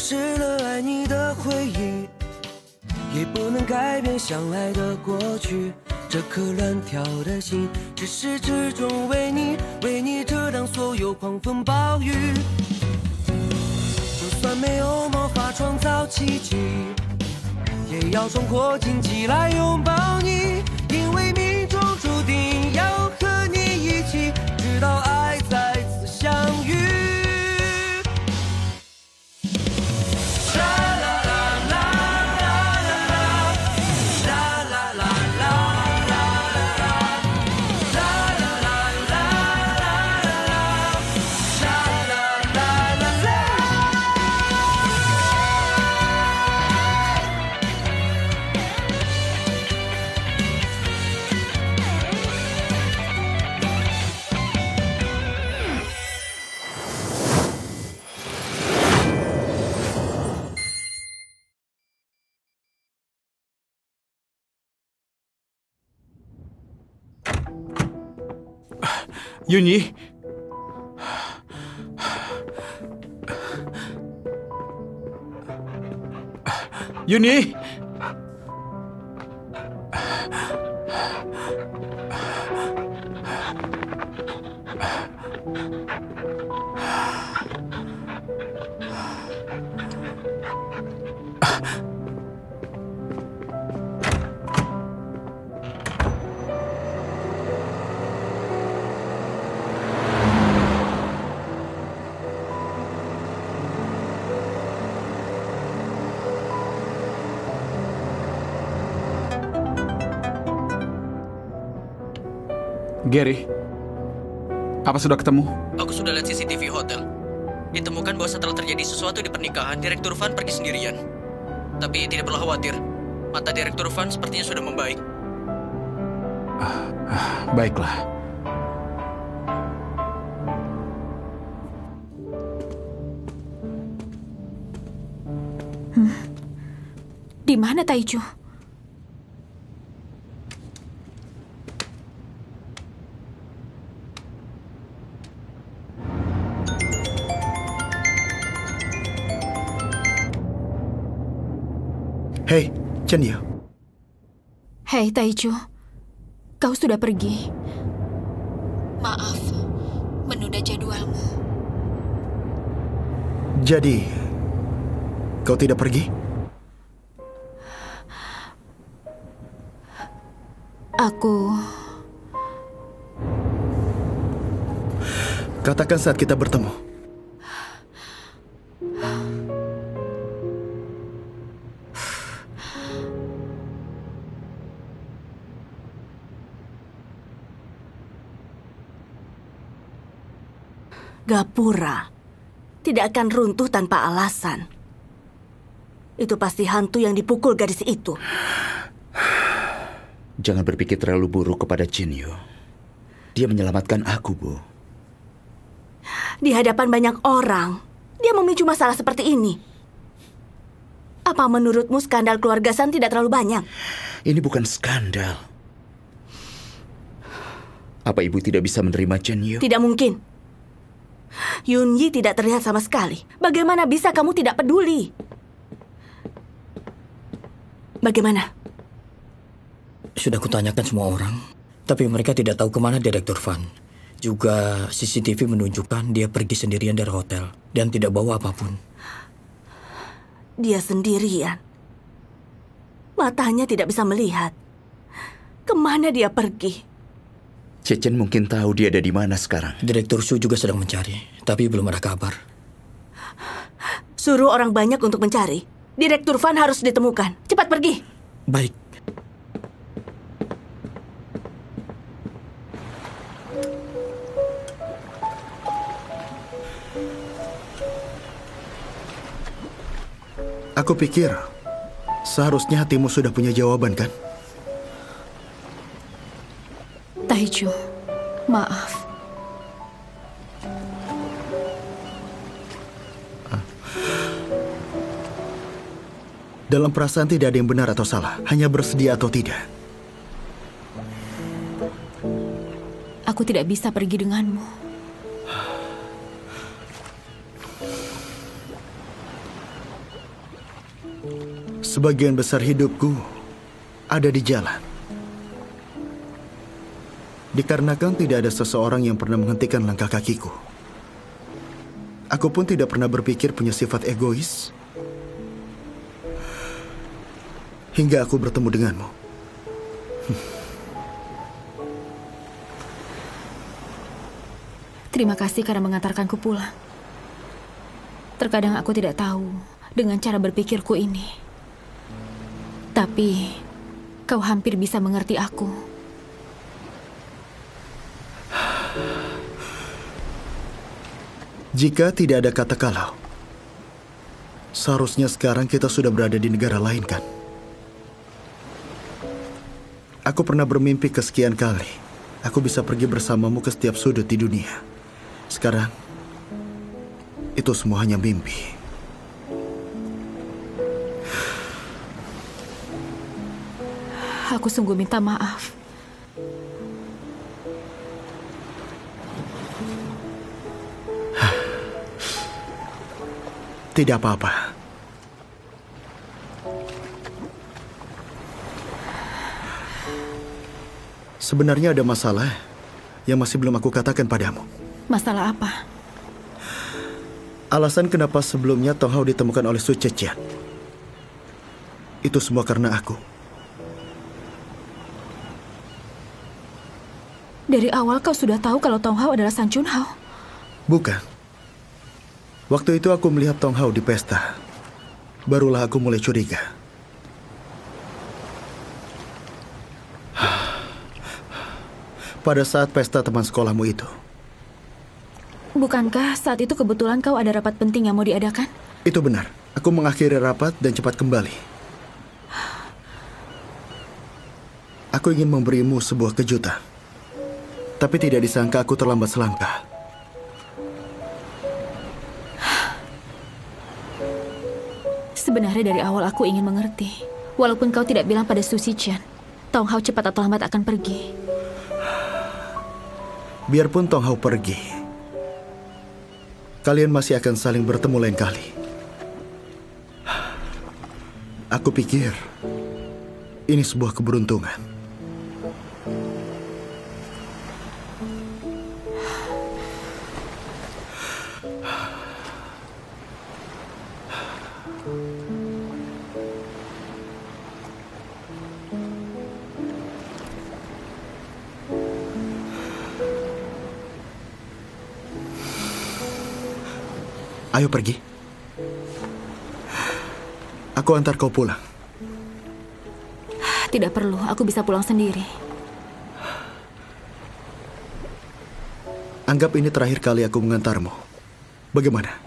失了爱你的回忆，也不能改变相爱的过去。这颗乱跳的心，至始至终为你遮挡所有狂风暴雨。就算没有魔法创造奇迹，也要冲破荆棘来拥抱你，因为命中注定要和你一起，直到爱再次相遇。云妮，云妮，Gary, apa sudah ketemu? Aku sudah lihat CCTV hotel. Ditemukan bahwa setelah terjadi sesuatu di pernikahan, Direktur Van pergi sendirian. Tapi tidak perlu khawatir, mata Direktur Van sepertinya sudah membaik. Baiklah. Di mana Taichu? Hei, Chen Yu. Hei, Taichu. Kau sudah pergi. Maaf, menunda jadwalmu. Jadi, kau tidak pergi? Aku... Katakan saat kita bertemu. Gapura tidak akan runtuh tanpa alasan. Itu pasti hantu yang dipukul gadis itu. Jangan berpikir terlalu buruk kepada Jinyu. Dia menyelamatkan aku, Bu. Di hadapan banyak orang, dia memicu masalah seperti ini. Apa menurutmu skandal keluarga San tidak terlalu banyak? Ini bukan skandal. Apa ibu tidak bisa menerima Jinyu? Tidak mungkin. Yunyi tidak terlihat sama sekali. Bagaimana bisa kamu tidak peduli? Bagaimana? Sudah kutanyakan semua orang, tapi mereka tidak tahu kemana Direktur Van. Juga CCTV menunjukkan dia pergi sendirian dari hotel dan tidak bawa apapun. Dia sendirian. Matanya tidak bisa melihat. Kemana dia pergi? Chechen mungkin tahu dia ada di mana sekarang. Direktur Su juga sedang mencari, tapi belum ada kabar. Suruh orang banyak untuk mencari. Direktur Van harus ditemukan. Cepat pergi. Baik. Aku pikir seharusnya hatimu sudah punya jawaban, kan? Taichu, maaf. Dalam perasaan tidak ada yang benar atau salah, hanya bersedia atau tidak. Aku tidak bisa pergi denganmu. Sebagian besar hidupku ada di jalan. Dikarenakan tidak ada seseorang yang pernah menghentikan langkah kakiku. Aku pun tidak pernah berpikir punya sifat egois. Hingga aku bertemu denganmu. Terima kasih karena mengantarkanku pulang. Terkadang aku tidak tahu dengan cara berpikirku ini. Tapi kau hampir bisa mengerti aku. Jika tidak ada kata kalau, seharusnya sekarang kita sudah berada di negara lain, kan? Aku pernah bermimpi kesekian kali. Aku bisa pergi bersamamu ke setiap sudut di dunia. Sekarang, itu semua hanya mimpi. Aku sungguh minta maaf. Tidak apa-apa. Sebenarnya ada masalah yang masih belum aku katakan padamu. Masalah apa? Alasan kenapa sebelumnya Tong Hao ditemukan oleh Su Zetian. Itu semua karena aku. Dari awal kau sudah tahu kalau Tong Hao adalah San Chun Hao? Bukan. Waktu itu aku melihat Tong Hao di pesta. Barulah aku mulai curiga. Pada saat pesta teman sekolahmu itu. Bukankah saat itu kebetulan kau ada rapat penting yang mau diadakan? Itu benar. Aku mengakhiri rapat dan cepat kembali. Aku ingin memberimu sebuah kejutan. Tapi tidak disangka aku terlambat selangkah. Sebenarnya dari awal aku ingin mengerti. Walaupun kau tidak bilang pada Su Zetian, Tong Hao cepat atau lambat akan pergi. Biarpun Tong Hao pergi, kalian masih akan saling bertemu lain kali. Aku pikir ini sebuah keberuntungan. Ayo pergi. Aku antar kau pulang. Tidak perlu, aku bisa pulang sendiri. Anggap ini terakhir kali aku mengantarmu. Bagaimana?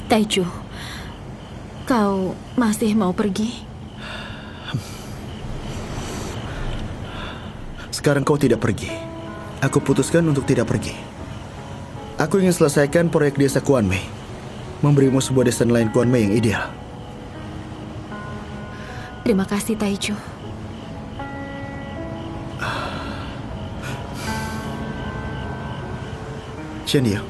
Taichu, kau masih mau pergi? Sekarang kau tidak pergi. Aku putuskan untuk tidak pergi. Aku ingin selesaikan proyek desa Kuanmei. Memberimu sebuah desa nelayan Kuanmei yang ideal. Terima kasih, Taichu. Chen Liao,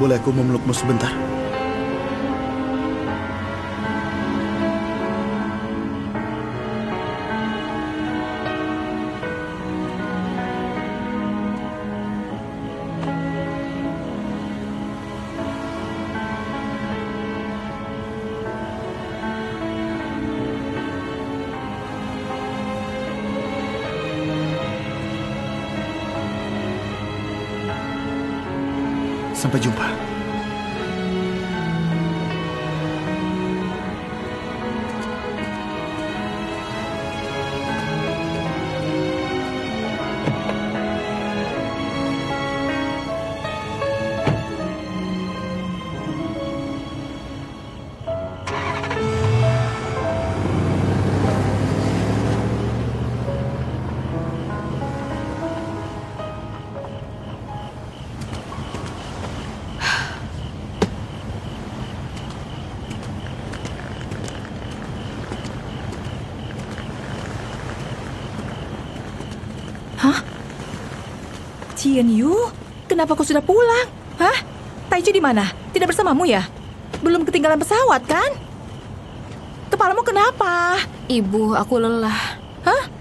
boleh aku memelukmu sebentar? Sampai jumpa. Jian Yu, kenapa kau sudah pulang? Hah? Taiju di mana? Tidak bersamamu ya? Belum ketinggalan pesawat kan? Kepalamu kenapa? Ibu, aku lelah. Hah?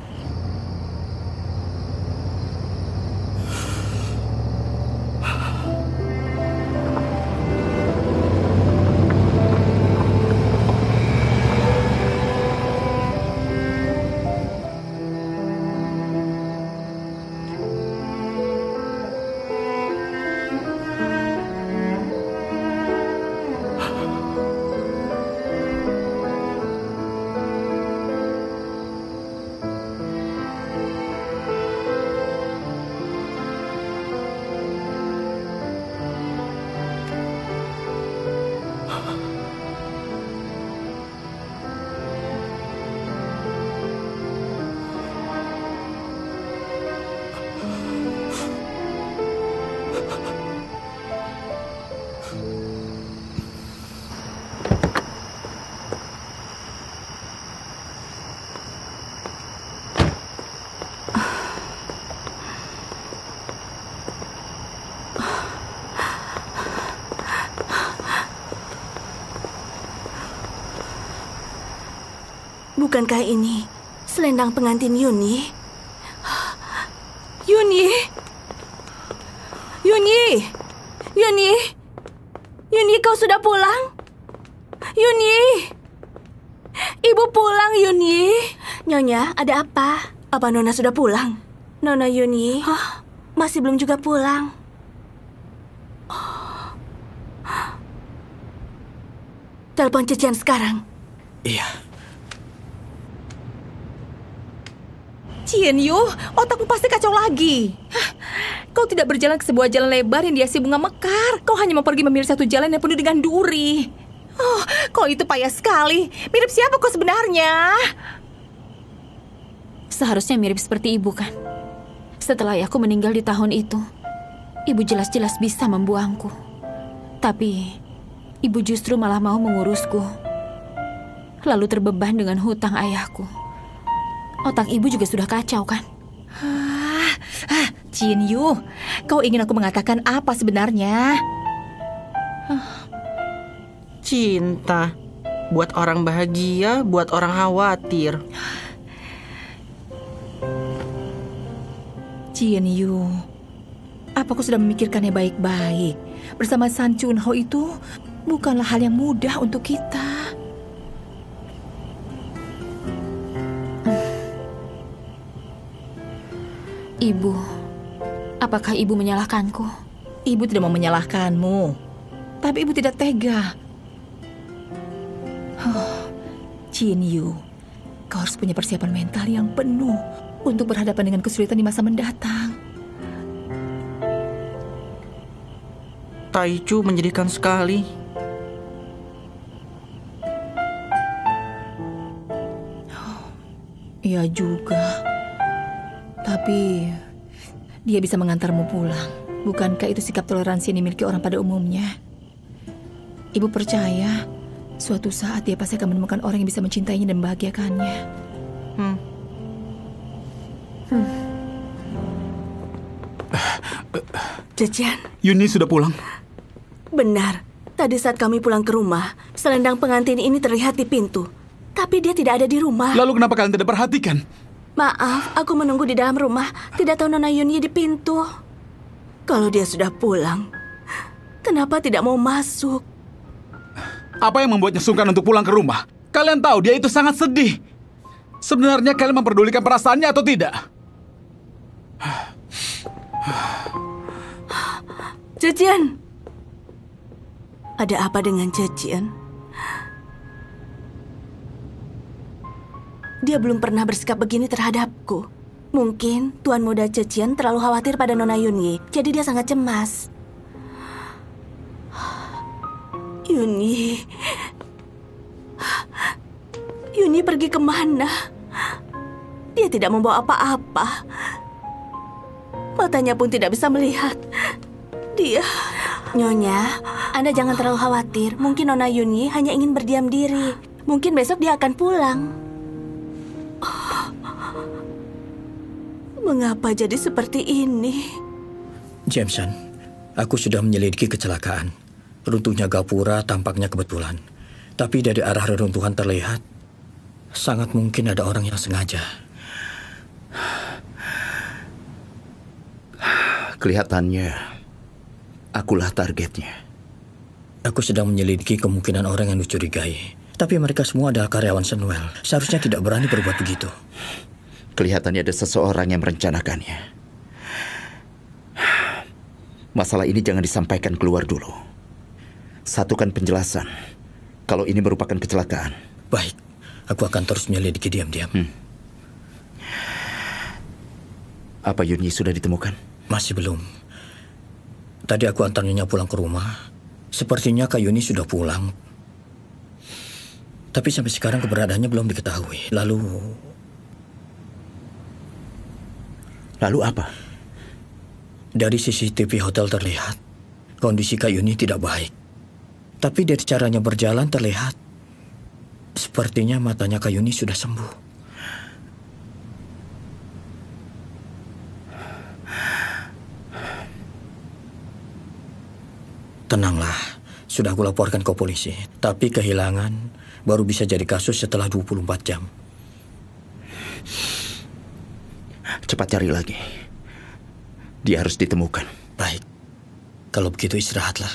Bukankah ini selendang pengantin Yunyi? Yunyi! Yunyi! Yunyi! Yunyi, kau sudah pulang? Yunyi! Ibu pulang, Yunyi. Nyonya, ada apa? Apa Nona sudah pulang? Nona Yunyi, masih belum juga pulang. Telepon Cecian sekarang. Iya. Jian Yu, otakmu pasti kacau lagi. Hah, kau tidak berjalan ke sebuah jalan lebar yang dihiasi bunga mekar. Kau hanya mau pergi memilih satu jalan yang penuh dengan duri. Oh, kau itu payah sekali. Mirip siapa kau sebenarnya? Seharusnya mirip seperti ibu kan? Setelah ayahku meninggal di tahun itu, ibu jelas-jelas bisa membuangku. Tapi, ibu justru malah mau mengurusku. Lalu terbeban dengan hutang ayahku. Otak ibu juga sudah kacau kan? Jian Yu, kau ingin aku mengatakan apa sebenarnya? Cinta. Buat orang bahagia, buat orang khawatir. Jian Yu, apa kau sudah memikirkannya baik-baik? Bersama San Chun Ho itu bukanlah hal yang mudah untuk kita. Ibu, apakah ibu menyalahkanku? Ibu tidak mau menyalahkanmu, tapi ibu tidak tega. Jian Yu, kau harus punya persiapan mental yang penuh untuk berhadapan dengan kesulitan di masa mendatang. Taiju menyedihkan sekali. Iya juga. Tapi dia bisa mengantarmu pulang. Bukankah itu sikap toleransi yang dimiliki orang pada umumnya? Ibu percaya suatu saat dia pasti akan menemukan orang yang bisa mencintainya dan membahagiakannya. Cecian, Yunyi sudah pulang. benar. Tadi saat kami pulang ke rumah, selendang pengantin ini terlihat di pintu. Tapi dia tidak ada di rumah. Lalu kenapa kalian tidak perhatikan? Maaf, aku menunggu di dalam rumah. Tidak tahu Nona Yunyi di pintu. Kalau dia sudah pulang, kenapa tidak mau masuk? Apa yang membuatnya sungkan untuk pulang ke rumah? Kalian tahu dia itu sangat sedih. Sebenarnya kalian memperdulikan perasaannya atau tidak? Cecian, Ada apa dengan Cecian? Dia belum pernah bersikap begini terhadapku. Mungkin Tuan Muda Cecian terlalu khawatir pada Nona Yunyi, jadi dia sangat cemas. Yunyi pergi kemana? Dia tidak membawa apa-apa. Matanya pun tidak bisa melihat. Dia... Nyonya, Anda jangan terlalu khawatir. Mungkin Nona Yunyi hanya ingin berdiam diri. Mungkin besok dia akan pulang. Mengapa jadi seperti ini? Jameson, aku sudah menyelidiki kecelakaan. Runtuhnya gapura tampaknya kebetulan. Tapi dari arah reruntuhan terlihat, sangat mungkin ada orang yang sengaja. Kelihatannya, akulah targetnya. Aku sedang menyelidiki kemungkinan orang yang dicurigai. Tapi mereka semua adalah karyawan Sunwell. Seharusnya tidak berani berbuat begitu. Kelihatannya ada seseorang yang merencanakannya. Masalah ini jangan disampaikan keluar dulu. Satukan penjelasan kalau ini merupakan kecelakaan. Baik, aku akan terus menyelidiki diam-diam. Apa Yunyi sudah ditemukan? Masih belum. Tadi aku antar Nyonya pulang ke rumah. Sepertinya Kak Yuni sudah pulang. Tapi sampai sekarang keberadaannya belum diketahui. Lalu apa? Dari CCTV hotel terlihat kondisi Kak Yuni tidak baik. Tapi dari caranya berjalan terlihat sepertinya matanya Kak Yuni sudah sembuh. Tenanglah, sudah aku laporkan ke polisi. Tapi kehilangan baru bisa jadi kasus setelah 24 jam. Cepat cari lagi. Dia harus ditemukan. Baik, kalau begitu istirahatlah.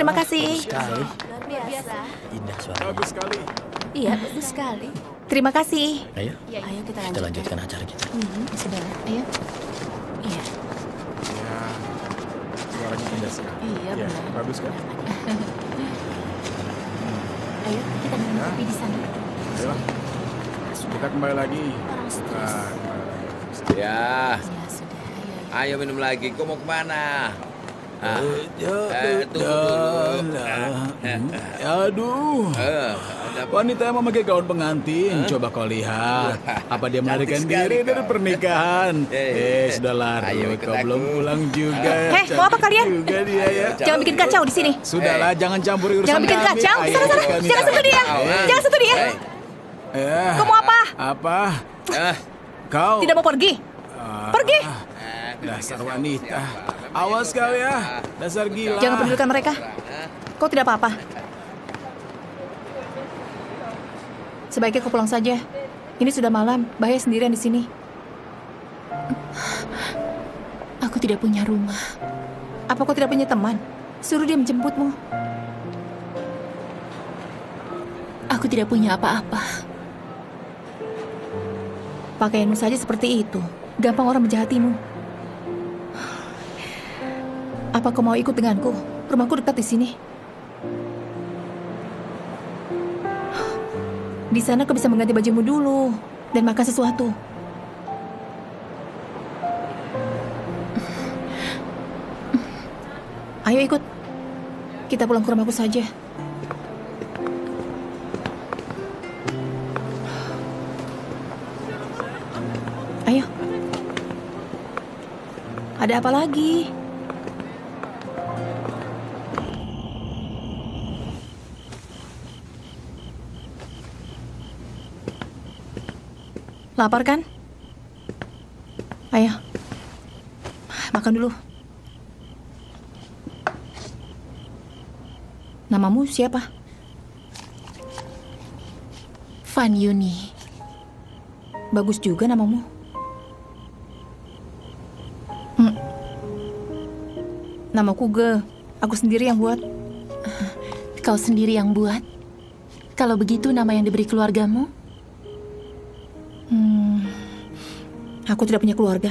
Terima kasih. Sekali. Luar biasa. Indah suaranya. Bagus sekali. Iya, bagus sekali. Terima kasih. Ayo, Ayo kita lanjutkan acara kita. Sudah, ayo. Iya. Ya, suaranya indah sekali. Iya, Ya, benar. bagus kan? Ayo, kita minum kopi di sana. Ayo, kita kembali lagi. Orang stres. Nah, Ya, Ya sudah, ayo ayo. minum lagi. Kau mau kemana? Aduh. Ada Wanita yang memakai gaun pengantin. Coba kau lihat. Apa dia melarikan diri dari pernikahan? Sudah Ayo larut. ikut Kau aku. belum pulang juga. Hei, mau apa kalian? Juga dia ya. Jangan bikin kacau di sini. Sudahlah, jangan campuri urusan Jangan bikin kami. kacau. Ayo, Sana, sana. kami Jangan sentuh dia. Jangan sentuh dia. Kau mau apa? Apa? Kau? Tidak mau pergi? Pergi. Dasar wanita. Awas kau ya. Dasar gila. Jangan pedulikan mereka. Kau tidak apa-apa. Sebaiknya kau pulang saja. Ini sudah malam, bahaya sendirian di sini. Aku tidak punya rumah. Apa kau tidak punya teman? Suruh dia menjemputmu. Aku tidak punya apa-apa. Pakaianmu saja seperti itu. Gampang orang menjahatimu. Apa kau mau ikut denganku? Rumahku dekat di sini. Di sana kau bisa mengganti bajumu dulu dan makan sesuatu. Ayo ikut. Kita pulang ke rumahku saja. Ayo. Ada apa lagi? Lapar kan? Ayo. Makan dulu. Namamu siapa? Fan Yuni. Bagus juga namamu. Namaku Ge. Aku sendiri yang buat. Kau sendiri yang buat? Kalau begitu nama yang diberi keluargamu? Aku tidak punya keluarga.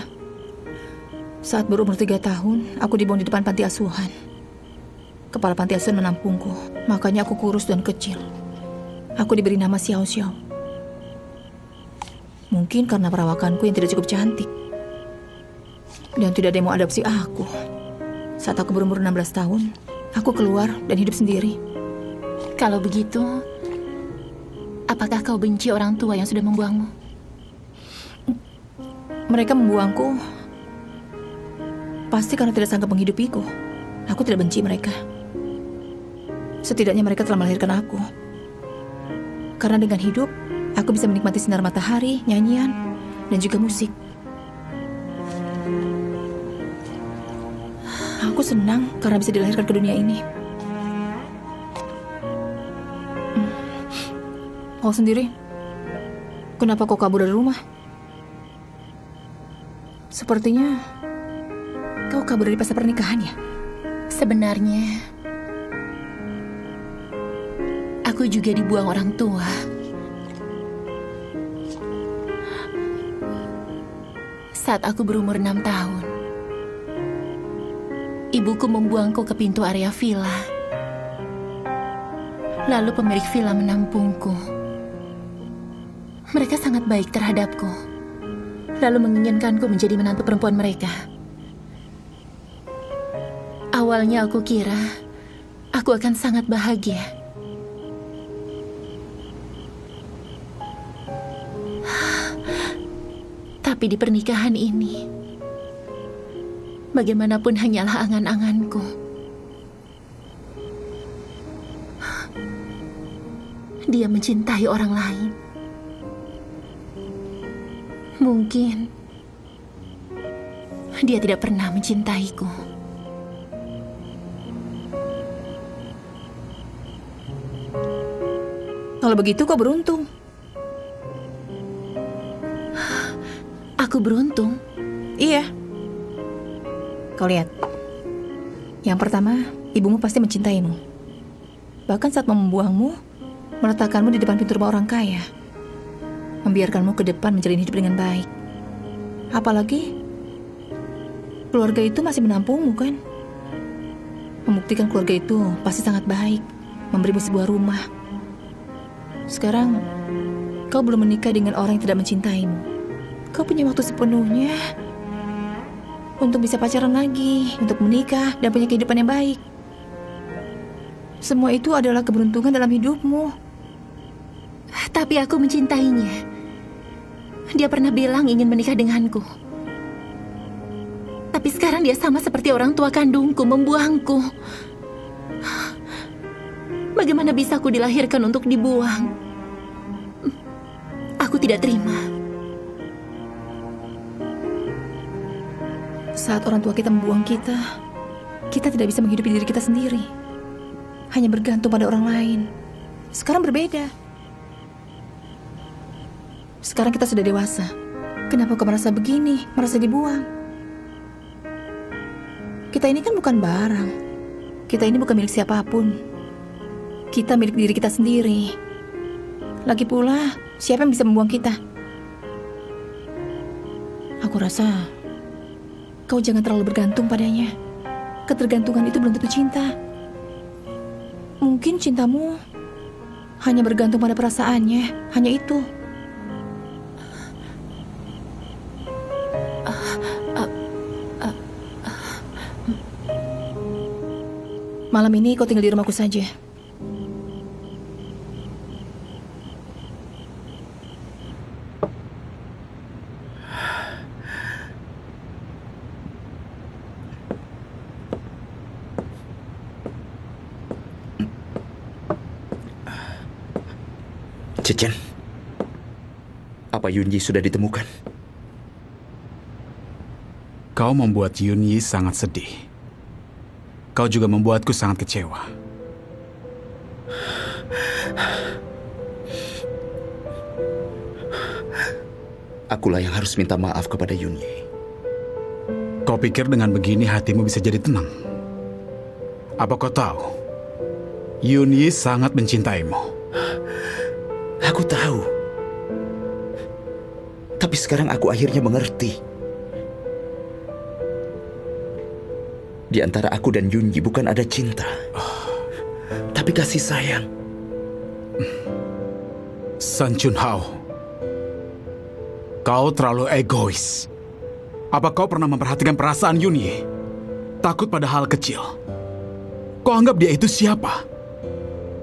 Saat berumur 3 tahun, aku dibuang di depan panti asuhan. Kepala panti asuhan menampungku, makanya aku kurus dan kecil. Aku diberi nama Xiao Xiao. Mungkin karena perawakanku yang tidak cukup cantik. Dan tidak ada yang mau adopsi aku. Saat aku berumur 16 tahun, aku keluar dan hidup sendiri. Kalau begitu, apakah kau benci orang tua yang sudah membuangmu? Mereka membuangku pasti karena tidak sanggup menghidupiku. Aku tidak benci mereka. Setidaknya mereka telah melahirkan aku. Karena dengan hidup, aku bisa menikmati sinar matahari, nyanyian, dan juga musik. Aku senang karena bisa dilahirkan ke dunia ini. Kau sendiri, kenapa kau kabur dari rumah? Sepertinya kau kabur dari pasca pernikahan ya? Sebenarnya, aku juga dibuang orang tua. Saat aku berumur 6 tahun, ibuku membuangku ke pintu area villa. Lalu pemilik villa menampungku. Mereka sangat baik terhadapku. Lalu menginginkanku menjadi menantu perempuan mereka. Awalnya aku kira aku akan sangat bahagia. Tapi di pernikahan ini, bagaimanapun hanyalah angan-anganku. Dia mencintai orang lain. Mungkin dia tidak pernah mencintaiku. Kalau begitu kau beruntung. Aku beruntung? Iya. Kau lihat. Yang pertama, ibumu pasti mencintaimu. Bahkan saat membuangmu, meletakkanmu di depan pintu rumah orang kaya. Membiarkanmu ke depan menjalani hidup dengan baik. Apalagi keluarga itu masih menampungmu kan? Membuktikan keluarga itu pasti sangat baik, memberimu sebuah rumah. Sekarang kau belum menikah dengan orang yang tidak mencintaimu. Kau punya waktu sepenuhnya untuk bisa pacaran lagi, untuk menikah dan punya kehidupan yang baik. Semua itu adalah keberuntungan dalam hidupmu. Tapi aku mencintainya. Dia pernah bilang ingin menikah denganku. Tapi sekarang dia sama seperti orang tua kandungku, membuangku. Bagaimana bisa aku dilahirkan untuk dibuang? Aku tidak terima. Saat orang tua kita membuang kita, kita tidak bisa menghidupi diri kita sendiri. Hanya bergantung pada orang lain. Sekarang berbeda. Sekarang kita sudah dewasa. Kenapa kau merasa begini, merasa dibuang? Kita ini kan bukan barang. Kita ini bukan milik siapapun. Kita milik diri kita sendiri. Lagi pula, siapa yang bisa membuang kita? Aku rasa kau jangan terlalu bergantung padanya. Ketergantungan itu belum tentu cinta. Mungkin cintamu hanya bergantung pada perasaannya, hanya itu. Malam ini kau tinggal di rumahku saja. Cechen, apa Yunyi sudah ditemukan? Kau membuat Yunyi sangat sedih. Kau juga membuatku sangat kecewa. Akulah yang harus minta maaf kepada Yunyi. Kau pikir dengan begini hatimu bisa jadi tenang? Apa kau tahu? Yunyi sangat mencintaimu. Aku tahu. Tapi sekarang aku akhirnya mengerti. Di antara aku dan Yunyi bukan ada cinta, tapi kasih sayang. San Chunhao, kau terlalu egois. Apa kau pernah memperhatikan perasaan Yunyi? Takut pada hal kecil. Kau anggap dia itu siapa?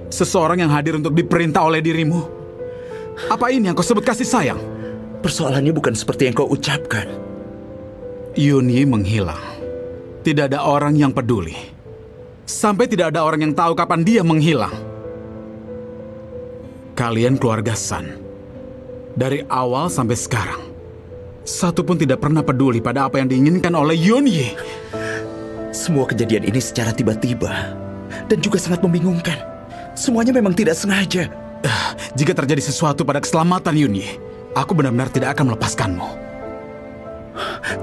Seseorang yang hadir untuk diperintah oleh dirimu? Apa ini yang kau sebut kasih sayang? Persoalannya bukan seperti yang kau ucapkan. Yunyi menghilang. Tidak ada orang yang peduli. Sampai tidak ada orang yang tahu kapan dia menghilang. Kalian keluarga San. Dari awal sampai sekarang, satu pun tidak pernah peduli pada apa yang diinginkan oleh Yunyi. Semua kejadian ini secara tiba-tiba dan juga sangat membingungkan. Semuanya memang tidak sengaja. Jika terjadi sesuatu pada keselamatan Yunyi, aku benar-benar tidak akan melepaskanmu.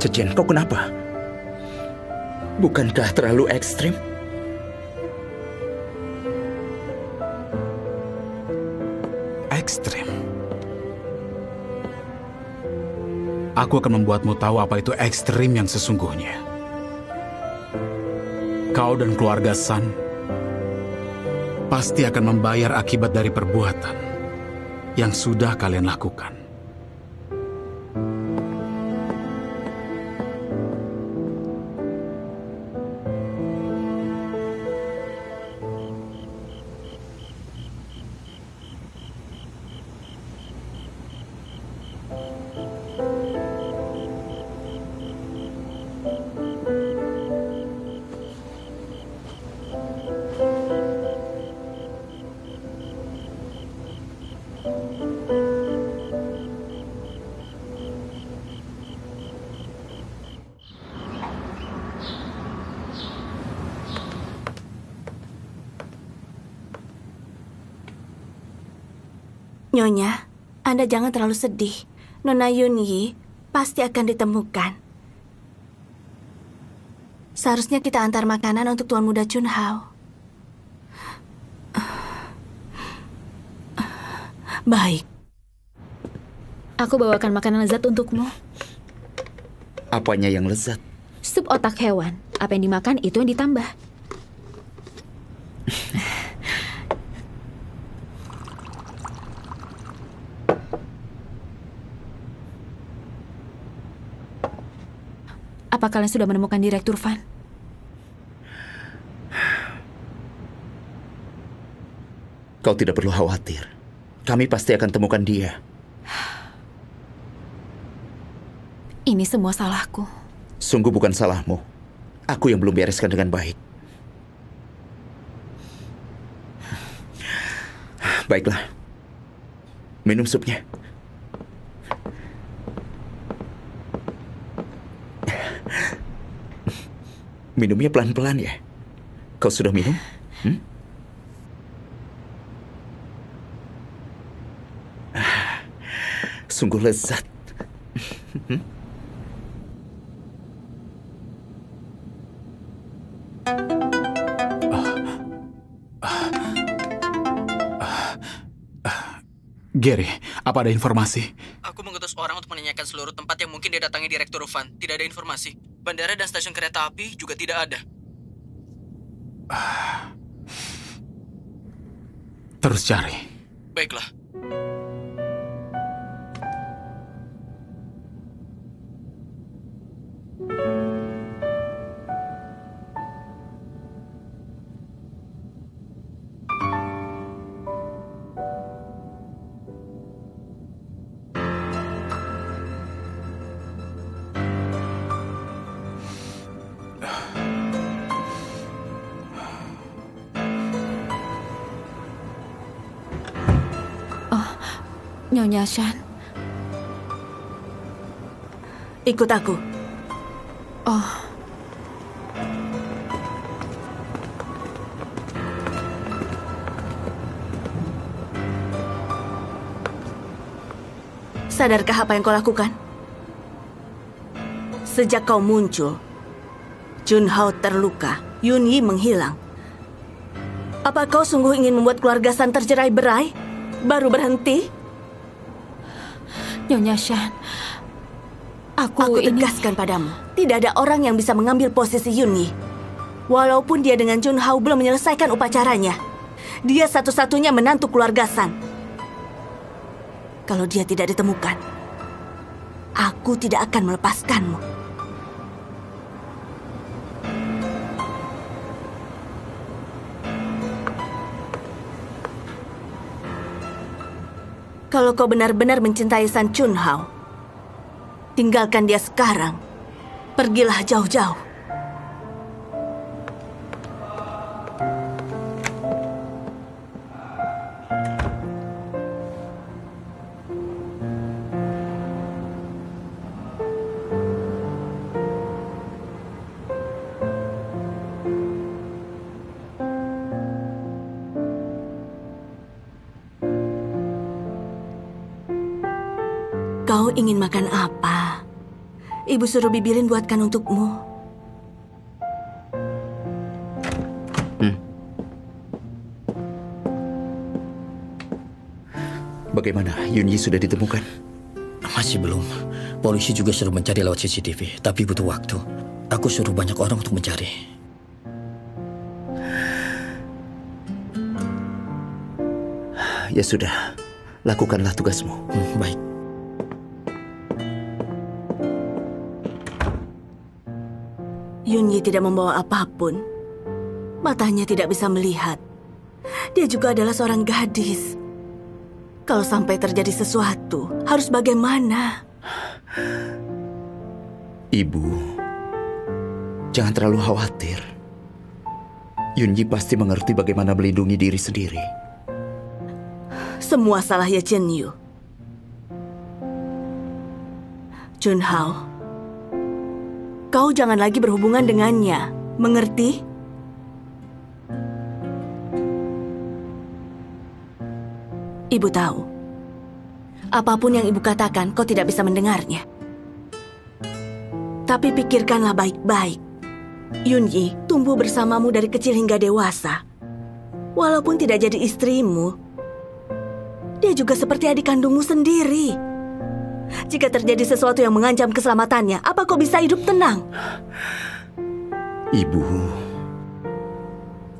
Cechen, kau kenapa? Bukankah terlalu ekstrim? Ekstrim? Aku akan membuatmu tahu apa itu ekstrim yang sesungguhnya. Kau dan keluarga San pasti akan membayar akibat dari perbuatan yang sudah kalian lakukan. Nyonya, Anda jangan terlalu sedih. Nona Yunyi pasti akan ditemukan. Seharusnya kita antar makanan untuk Tuan Muda Chunhao. Baik. Aku bawakan makanan lezat untukmu. Apanya yang lezat? Sup otak hewan. Apa yang dimakan itu yang ditambah. Apa kalian sudah menemukan Direktur Van? Kau tidak perlu khawatir. Kami pasti akan temukan dia. Ini semua salahku. Sungguh bukan salahmu. Aku yang belum bereskan dengan baik. Baiklah. Minum supnya. Minumnya pelan-pelan ya. Kau sudah minum? Sungguh lezat. Gary, apa ada informasi? Aku mengutus orang untuk menanyakan seluruh tempat yang mungkin dia datangi Direktur Van. Tidak ada informasi. Bandara dan stasiun kereta api juga tidak ada. Terus cari. Baiklah. Nyonya Shan. Ikut aku. Oh. Sadarkah apa yang kau lakukan? Sejak kau muncul, Junhao terluka, Yunyi menghilang. Apa kau sungguh ingin membuat keluarga San tercerai-berai? Baru berhenti? Nyonya Shan, aku tegaskan padamu, tidak ada orang yang bisa mengambil posisi Yunyi. Walaupun dia dengan Junhao belum menyelesaikan upacaranya, dia satu-satunya menantu keluarga San. Kalau dia tidak ditemukan, aku tidak akan melepaskanmu. Kalau kau benar-benar mencintai San Junhao, tinggalkan dia sekarang. Pergilah jauh-jauh. Kau ingin makan apa? Ibu suruh Bibirin buatkan untukmu. Bagaimana? Yunyi sudah ditemukan? Masih belum. Polisi juga suruh mencari lewat CCTV, tapi butuh waktu. Aku suruh banyak orang untuk mencari. Ya sudah, lakukanlah tugasmu. Baik. Yunyi tidak membawa apapun. Matanya tidak bisa melihat. Dia juga adalah seorang gadis. Kalau sampai terjadi sesuatu, harus bagaimana? Ibu, jangan terlalu khawatir. Yunyi pasti mengerti bagaimana melindungi diri sendiri. Semua salahnya Jinyu. Junhao, kau jangan lagi berhubungan dengannya. Mengerti? Ibu tahu. Apapun yang ibu katakan, kau tidak bisa mendengarnya. Tapi pikirkanlah baik-baik. Yunyi tumbuh bersamamu dari kecil hingga dewasa. Walaupun tidak jadi istrimu, dia juga seperti adik kandungmu sendiri. Jika terjadi sesuatu yang mengancam keselamatannya, apa kau bisa hidup tenang? Ibu,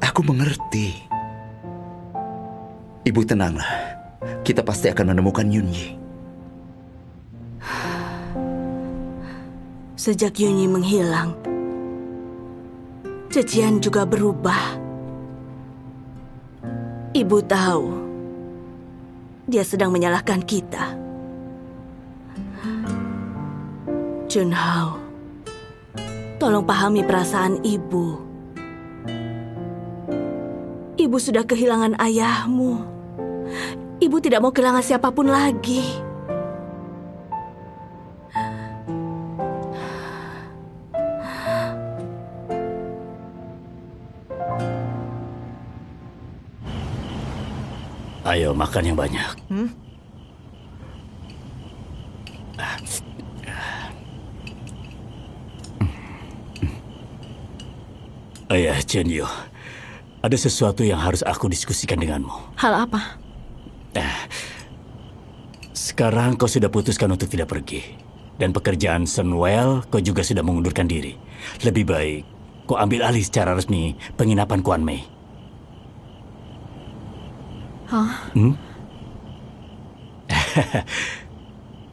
aku mengerti. Ibu tenanglah. Kita pasti akan menemukan Yunyi. Sejak Yunyi menghilang, Zhejian juga berubah. Ibu tahu, dia sedang menyalahkan kita. Junhao, tolong pahami perasaan ibu. Ibu sudah kehilangan ayahmu. Ibu tidak mau kehilangan siapapun lagi. Ayo makan yang banyak. Ayah Chen-Yu, ada sesuatu yang harus aku diskusikan denganmu. Hal apa? Sekarang kau sudah putuskan untuk tidak pergi. Dan pekerjaan Sunwell kau juga sudah mengundurkan diri. Lebih baik kau ambil alih secara resmi penginapan Kuan Mei. Hah?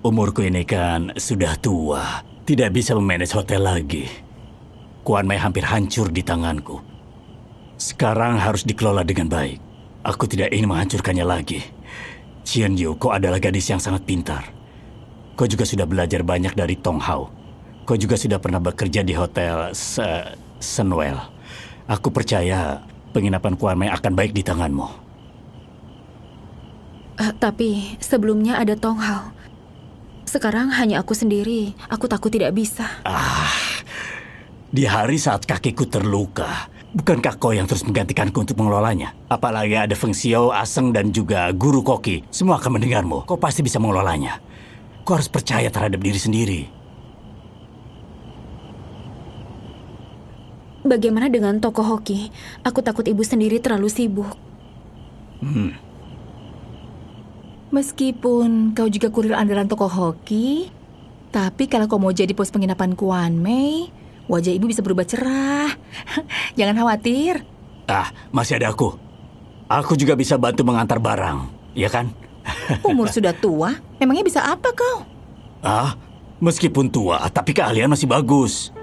Umurku ini kan sudah tua. Tidak bisa memanage hotel lagi. Kuan Mei hampir hancur di tanganku. Sekarang harus dikelola dengan baik. Aku tidak ingin menghancurkannya lagi. Chen-Yu, kau adalah gadis yang sangat pintar. Kau juga sudah belajar banyak dari Tong Hao. Kau juga sudah pernah bekerja di hotel Sunwell. Aku percaya penginapan Kuan Mei akan baik di tanganmu. Tapi sebelumnya ada Tong Hao. Sekarang hanya aku sendiri. Aku takut tidak bisa. Di hari saat kakiku terluka, bukankah kau yang terus menggantikanku untuk mengelolanya? Apalagi ada Feng Xiao, Aseng, dan juga Guru Koki. Semua akan mendengarmu. Kau pasti bisa mengelolanya. Kau harus percaya terhadap diri sendiri. Bagaimana dengan Toko Hoki? Aku takut ibu sendiri terlalu sibuk. Meskipun kau juga kurir andalan Toko Hoki, tapi kalau kau mau jadi bos penginapan Kuan Mei, wajah ibu bisa berubah cerah. Jangan khawatir. Masih ada aku. Aku juga bisa bantu mengantar barang, ya kan? Umur sudah tua, memangnya bisa apa kau? Meskipun tua, tapi keahlian masih bagus.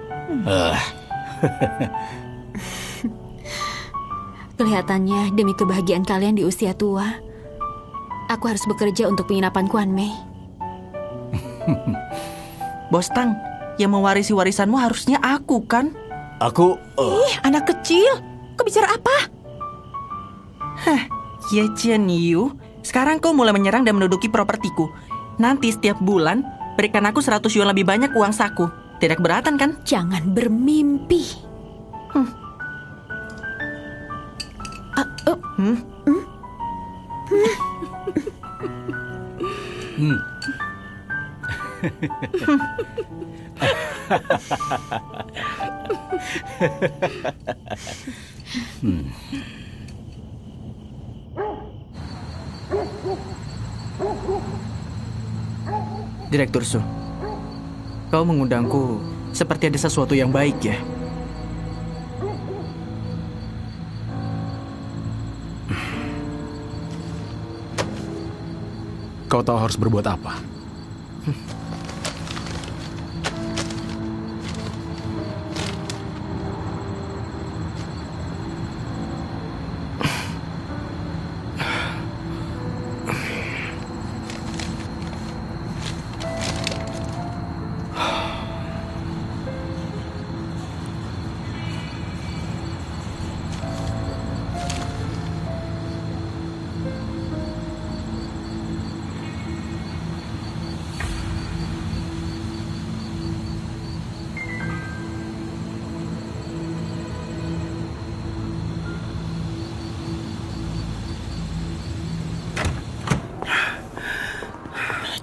Kelihatannya demi kebahagiaan kalian di usia tua, aku harus bekerja untuk penginapan Kuan Mei. Bos Tang, yang mewarisi warisanmu harusnya aku, kan? Aku... anak kecil. Kau bicara apa? Ya Chen-Yu, sekarang kau mulai menyerang dan menduduki propertiku. Nanti setiap bulan, berikan aku 100 yuan lebih banyak uang saku. Tidak keberatan, kan? Jangan bermimpi. Direktur Su, kau mengundangku seperti ada sesuatu yang baik, ya? Kau tahu harus berbuat apa?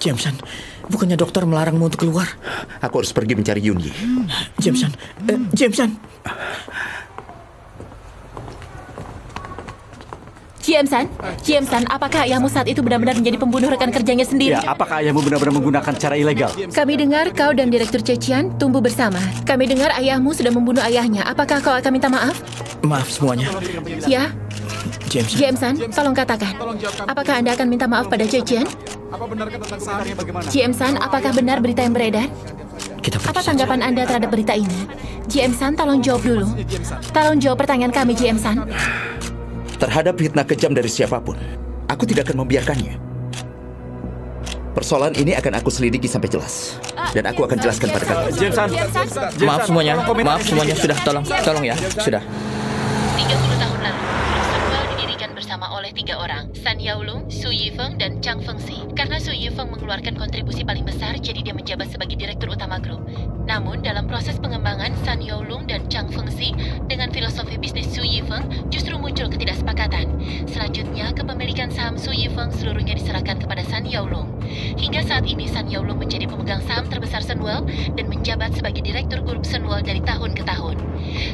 Jameson, bukannya dokter melarangmu untuk keluar? Aku harus pergi mencari Yunyi. Jameson, Jameson. Jameson, apakah ayahmu saat itu benar-benar menjadi pembunuh rekan kerjanya sendiri? Ya, apakah ayahmu benar-benar menggunakan cara ilegal? Kami dengar kau dan Direktur Cecian tumbuh bersama. Kami dengar ayahmu sudah membunuh ayahnya. Apakah kau akan minta maaf? Maaf semuanya. Ya. Jameson, tolong katakan. Apakah Anda akan minta maaf pada Cecian? Apa benarkah tentang Sari bagaimana? Jameson, apakah benar berita yang beredar? Apa tanggapan Anda terhadap berita ini? Jameson, tolong jawab dulu. Tolong jawab pertanyaan kami, Jameson. Terhadap fitnah kejam dari siapapun, aku tidak akan membiarkannya. Persoalan ini akan aku selidiki sampai jelas. Dan aku akan jelaskan pada kalian. Jameson. Maaf semuanya. Sudah, tolong ya. Sudah. 30 tahun lalu, Sunwell didirikan bersama oleh 3 orang, Sun Yaolong, Su Yifeng, dan Chang Fengxi. Karena Su Yifeng mengeluarkan kontribusi paling besar, jadi dia menjabat sebagai direktur utama grup. Namun, dalam proses pengembangan Sun Yaolong dan Chang Fengxi dengan filosofi bisnis Su Yifeng, justru muncul ketidaksepakatan. Selanjutnya, kepemilikan saham Su Yifeng seluruhnya diserahkan kepada Sun Yaolong. Hingga saat ini Sun Yaolong menjadi pemegang saham terbesar Sunwell dan menjabat sebagai direktur grup Sunwell dari tahun ke tahun.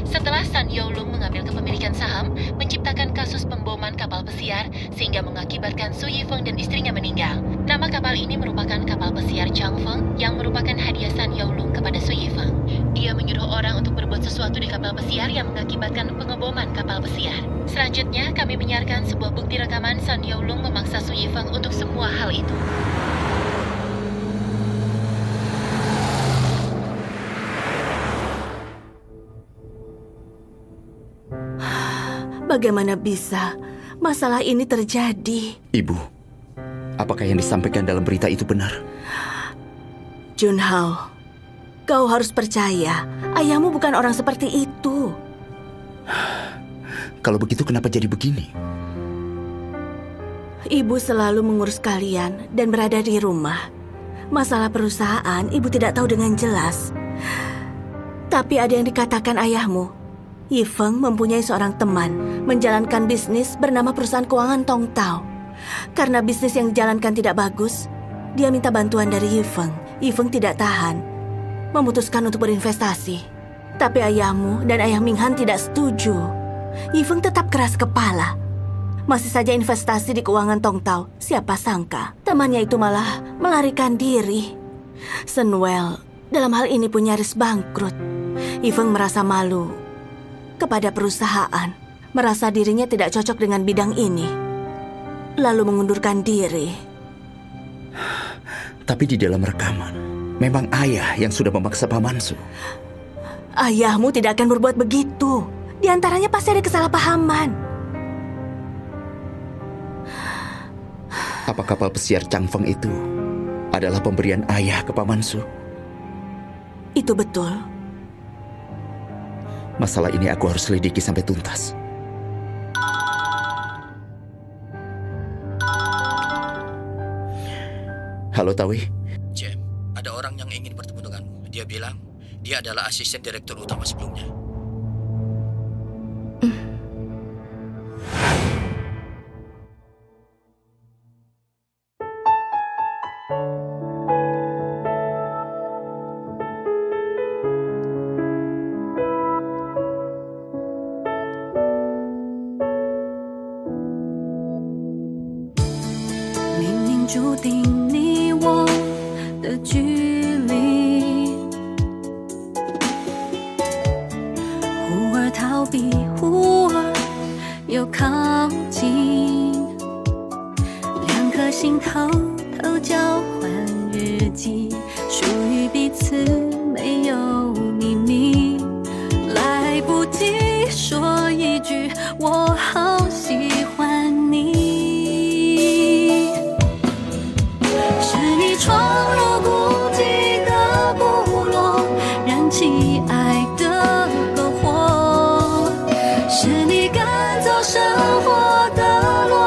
Setelah Sun Yaolong mengambil kepemilikan saham, menciptakan kasus pemboman kapal pesiar sehingga mengakibatkan Su Yifeng dan istrinya meninggal. Nama kapal ini merupakan kapal pesiar Changfeng yang merupakan hadiah Sun Yaolong kepada Su Yifeng. Dia menyuruh orang untuk berbuat sesuatu di kapal pesiar yang mengakibatkan pengeboman kapal pesiar. Selanjutnya, kami menyiarkan sebuah bukti rekaman Sun Yaolong memaksa Su Yifeng untuk semua hal itu. Bagaimana bisa masalah ini terjadi? Ibu, apakah yang disampaikan dalam berita itu benar? Junhao, kau harus percaya, ayahmu bukan orang seperti itu. Kalau begitu kenapa jadi begini? Ibu selalu mengurus kalian dan berada di rumah. Masalah perusahaan ibu tidak tahu dengan jelas. Tapi ada yang dikatakan ayahmu. Yifeng mempunyai seorang teman menjalankan bisnis bernama perusahaan keuangan Tong Tao. Karena bisnis yang dijalankan tidak bagus, dia minta bantuan dari Yifeng. Yifeng tidak tahan, memutuskan untuk berinvestasi. Tapi ayahmu dan ayah Minghan tidak setuju. Yifeng tetap keras kepala. Masih saja investasi di keuangan Tong Tao. Siapa sangka temannya itu malah melarikan diri. Sunwell dalam hal ini pun nyaris bangkrut. Yifeng merasa malu kepada perusahaan, merasa dirinya tidak cocok dengan bidang ini, lalu mengundurkan diri. Tapi di dalam rekaman, memang ayah yang sudah memaksa Pak Mansu. Ayahmu tidak akan berbuat begitu. Di antaranya pasti ada kesalahpahaman. Apa kapal pesiar Changfeng itu adalah pemberian ayah ke Pak Mansu? Itu betul. Masalah ini aku harus selidiki sampai tuntas. Halo, Tawi. Jem, ada orang yang ingin bertemu denganmu. Dia bilang dia adalah asisten direktur utama sebelumnya.是你赶走生活的落